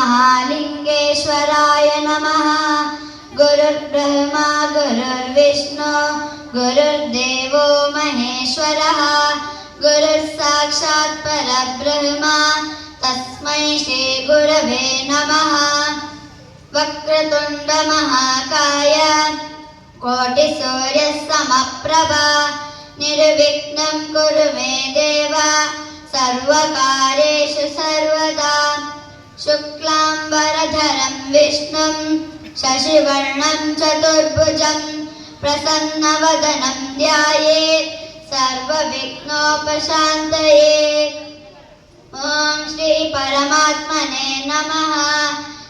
महालिंगेश्वराय नमः। गुरुर्ब्रह्मा गुरुर्विष्णु गुरुर्देवो महेश्वरः। गुरुस्साक्षात् परब्रह्म तस्मै श्री गुरवे नमः। वक्रतुंड महाकाय कोटिसूर्यसमप्रभा निर्विघ्नं कुरु मे देव सर्वकार्येषु सर्वदा। शुक्लांबरधरं विष्णुं शशिवर्णं चतुर्भुजं प्रसन्नवदनं ध्यायेत् सर्वविघ्नोपशान्तये। ओम श्री परमात्मने नमः।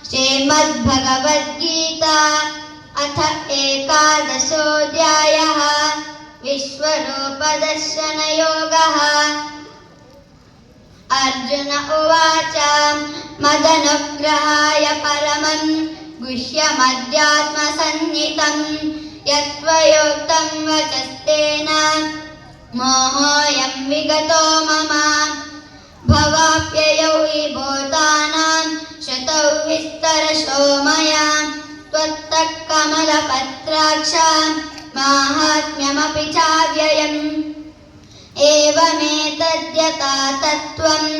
श्रीमद्भगवद्गीता अथ एकादशोऽध्यायः विश्वरूपदर्शनयोगः। अर्जुन उवाच मदनुग्रहाय परमं गुह्यमध्यात्मसंज्ञितं यत्त्वयोक्तं वचस्तेन मोहोऽयं विगतो मम। भवाप्ययौ हि भूतानां शतौ विस्तरशो मया त्वत्तः कमलपत्राक्ष माहात्म्यमपि चाव्ययम्। एवमेतद्यथा तत्त्वम्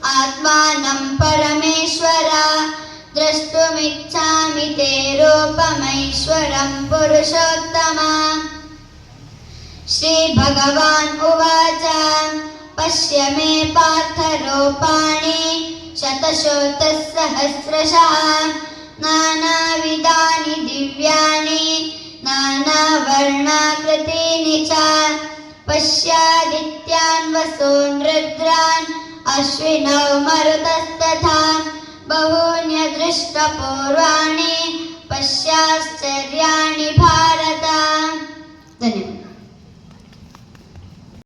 आत्मानं परमेश्वर द्रष्टुमिच्छामि ते रूपमैश्वरं पुरुषोत्तम। श्रीभगवान् उवाच पश्य मे पार्थ रूपाणि शतशोतसहस्रशः नानाविधानि दिव्यानि नानावर्णाकृतीनि च। पश्यादित्यान् वसून् रुद्रान् अश्विनौ मरुतस्तथा बहून्यदृष्टपूर्वाणि पश्याश्चर्याणि भारत। धन्यवाद।